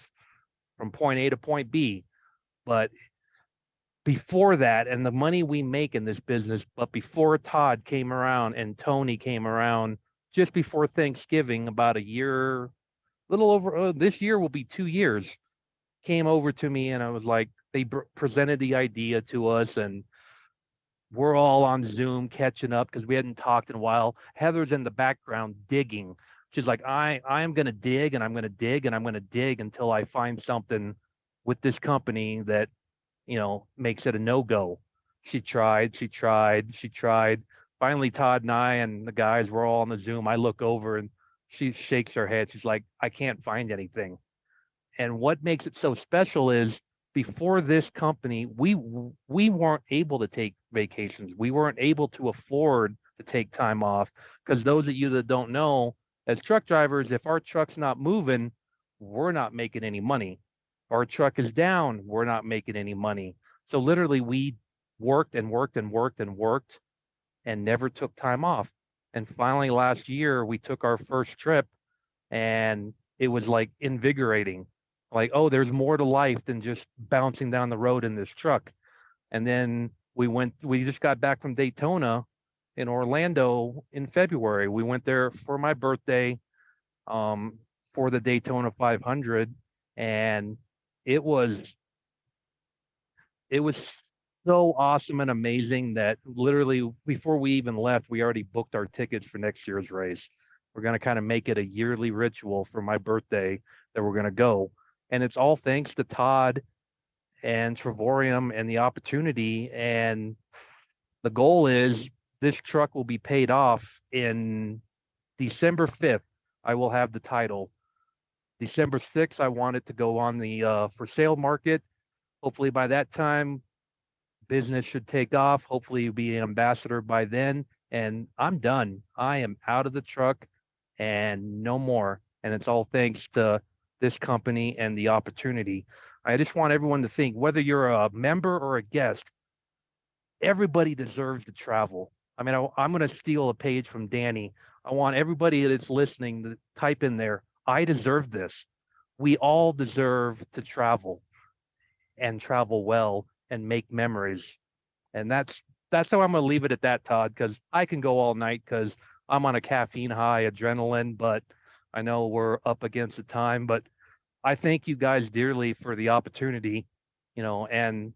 from point A to point B. But before that, and the money we make in this business, but before Todd came around and Tony came around just before Thanksgiving, about a year, little over, this year will be 2 years, came over to me, and I was like, they presented the idea to us, and we're all on Zoom catching up because we hadn't talked in a while. Heather's in the background digging. She's like, I'm going to dig, and I'm going to dig, and I'm going to dig until I find something with this company that, you know, makes it a no-go. She tried. Finally, Todd and I and the guys were all on the Zoom. I look over and she shakes her head. She's like, I can't find anything. And what makes it so special is before this company, we weren't able to take vacations. We weren't able to afford to take time off, because those of you that don't know, as truck drivers, if our truck's not moving, we're not making any money. Our truck is down, we're not making any money. So literally we worked and never took time off. And finally last year we took our first trip, and it was like invigorating. Like, oh, there's more to life than just bouncing down the road in this truck. And then we just got back from Daytona in Orlando in February. We went there for my birthday, for the Daytona 500. And it was so awesome and amazing that literally before we even left, we already booked our tickets for next year's race. We're going to kind of make it a yearly ritual for my birthday that we're going to go. And it's all thanks to Todd and Travorium and the opportunity. And the goal is this truck will be paid off in December 5th. I will have the title. December 6th, I want it to go on the for sale market. Hopefully by that time, business should take off. Hopefully you'll be an ambassador by then. And I'm done. I am out of the truck and no more. And it's all thanks to this company and the opportunity. I just want everyone to think, whether you're a member or a guest, everybody deserves to travel. I mean, I'm going to steal a page from Danny. I want everybody that's listening to type in there, I deserve this. We all deserve to travel and travel well and make memories. And that's how I'm going to leave it at that, Todd, because I can go all night because I'm on a caffeine high, adrenaline, but I know we're up against the time. But I thank you guys dearly for the opportunity, you know, and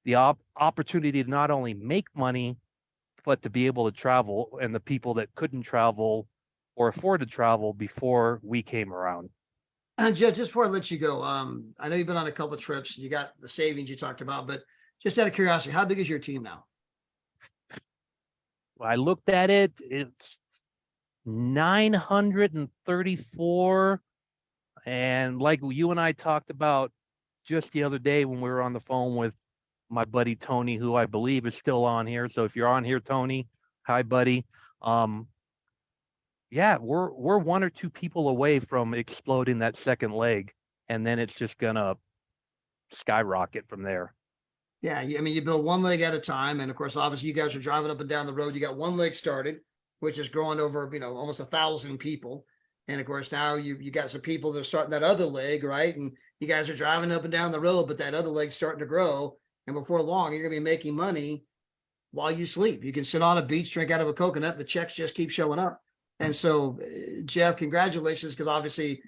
the opportunity to not only make money, but to be able to travel, and the people that couldn't travel or afford to travel before we came around. Jeff, just before I let you go, I know you've been on a couple of trips. You got the savings you talked about, but just out of curiosity, how big is your team now? I looked at it, it's 934. And like you and I talked about just the other day when we were on the phone with my buddy Tony, who I believe is still on here. So if you're on here, Tony, hi, buddy. Yeah, we're 1 or 2 people away from exploding that second leg, and then it's just gonna skyrocket from there. Yeah, I mean, you build one leg at a time, and of course, obviously, you guys are driving up and down the road. You got one leg started, which is growing over, almost 1,000 people, and of course, now you got some people that are starting that other leg, right? And you guys are driving up and down the road, but that other leg's starting to grow, and before long, you're gonna be making money while you sleep. You can sit on a beach, drink out of a coconut, the checks just keep showing up. And so, Jeff, congratulations, because obviously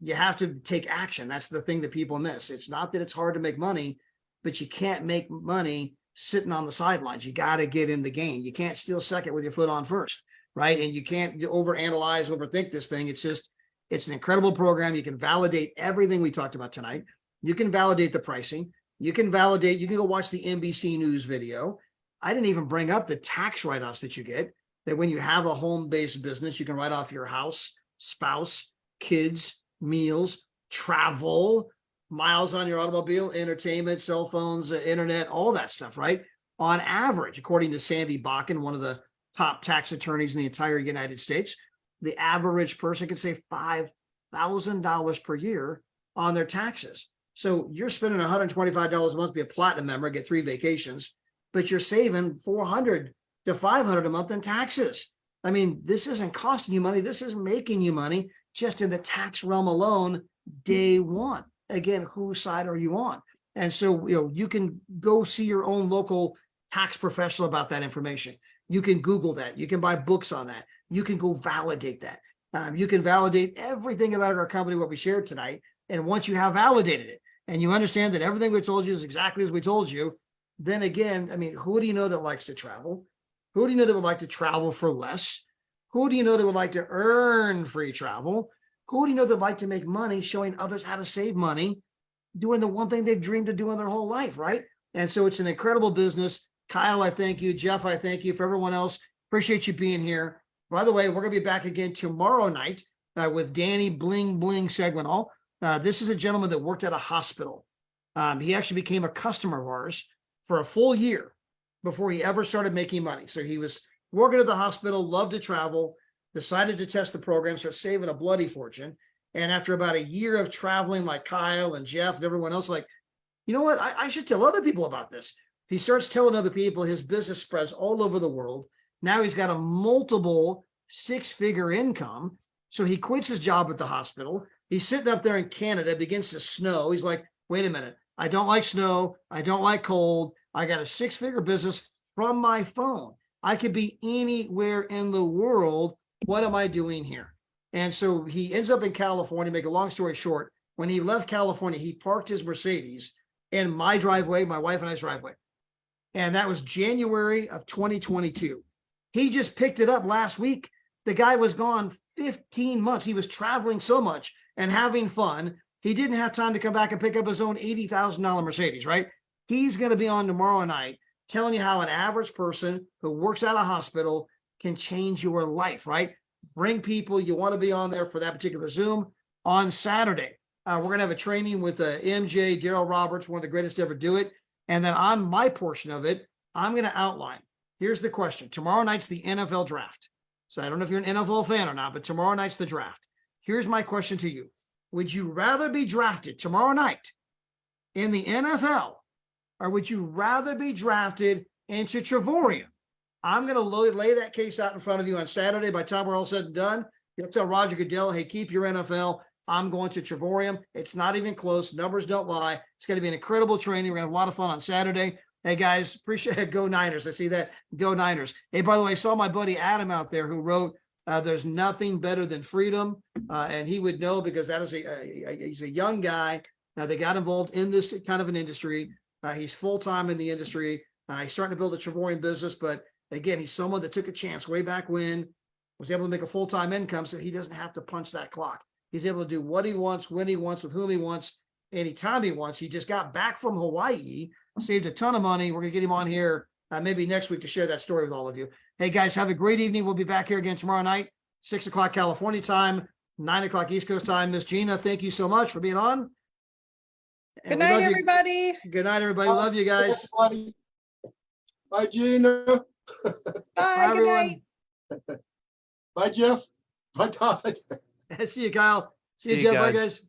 you have to take action. That's the thing that people miss. It's not that it's hard to make money, but you can't make money sitting on the sidelines. You got to get in the game. You can't steal second with your foot on first, right? And you can't overanalyze, overthink this thing. It's just, It's an incredible program. You can validate everything we talked about tonight. You can validate the pricing. You can go watch the NBC News video. I didn't even bring up the tax write-offs that you get, that when you have a home-based business, you can write off your house, spouse, kids, meals, travel, miles on your automobile, entertainment, cell phones, internet, all that stuff, right? On average, according to Sandy Bakken, one of the top tax attorneys in the entire United States, the average person can save $5,000 per year on their taxes. So you're spending $125 a month to be a platinum member, get 3 vacations, but you're saving $400 to $500 a month in taxes. I mean, this isn't costing you money. This is making you money just in the tax realm alone, day one. Again, whose side are you on? And so, you can go see your own local tax professional about that information. You can Google that. You can buy books on that. You can go validate that. You can validate everything about our company, what we shared tonight. And once you have validated it and you understand that everything we told you is exactly as we told you, then again, I mean, who do you know that likes to travel? Who do you know that would like to travel for less? Who do you know that would like to earn free travel? Who do you know that like to make money showing others how to save money, doing the one thing they've dreamed of doing their whole life, right? And so it's an incredible business. Kyle, I thank you. Jeff, I thank you. For everyone else, appreciate you being here. By the way, we're going to be back again tomorrow night with Danny Bling Bling Segwinal. This is a gentleman that worked at a hospital. He actually became a customer of ours for a full year before he ever started making money. So he was working at the hospital, loved to travel, decided to test the program, started saving a bloody fortune. And after about a year of traveling like Kyle and Jeff and everyone else, like, you know what, I should tell other people about this. He starts telling other people, his business spreads all over the world. Now he's got a multiple 6-figure income. So he quits his job at the hospital. He's sitting up there in Canada, it begins to snow. He's like, wait a minute, I don't like snow. I don't like cold. I got a 6-figure business from my phone. I could be anywhere in the world. What am I doing here? And so he ends up in California. Make a long story short, when he left California, he parked his Mercedes in my driveway, my wife and I's driveway. And that was January of 2022. He just picked it up last week. The guy was gone 15 months. He was traveling so much and having fun. He didn't have time to come back and pick up his own $80,000 Mercedes, right? He's going to be on tomorrow night telling you how an average person who works at a hospital can change your life, right? Bring people. You want to be on there for that particular Zoom on Saturday. We're going to have a training with MJ, Daryl Roberts, one of the greatest to ever do it. And then on my portion of it, I'm going to outline. Here's the question. Tomorrow night's the NFL draft. So I don't know if you're an NFL fan or not, but tomorrow night's the draft. Here's my question to you. Would you rather be drafted tomorrow night in the NFL, or would you rather be drafted into Travorium? I'm going to lay that case out in front of you on Saturday. By the time we're all said and done, you'll tell Roger Goodell, hey, keep your NFL. I'm going to Travorium. It's not even close. Numbers don't lie. It's going to be an incredible training. We're going to have a lot of fun on Saturday. Hey, guys, appreciate it. Go Niners. I see that. Go Niners. Hey, by the way, I saw my buddy Adam out there who wrote, there's nothing better than freedom. And he would know because that is he's a young guy. They got involved in this kind of an industry. He's full-time in the industry. He's starting to build a Travorium business. But again, he's someone that took a chance way back when, was able to make a full-time income so he doesn't have to punch that clock. He's able to do what he wants, when he wants, with whom he wants, anytime he wants. He just got back from Hawaii, saved a ton of money. We're going to get him on here maybe next week to share that story with all of you. Hey, guys, have a great evening. We'll be back here again tomorrow night, 6 o'clock California time, 9 o'clock East Coast time. Miss Gina, thank you so much for being on. Good night, everybody. Good night, everybody. Love you guys. Bye, Gina. Bye, good night. Bye, Jeff. Bye, Todd. See you, Kyle. See you, See you Jeff. Bye, guys. guys.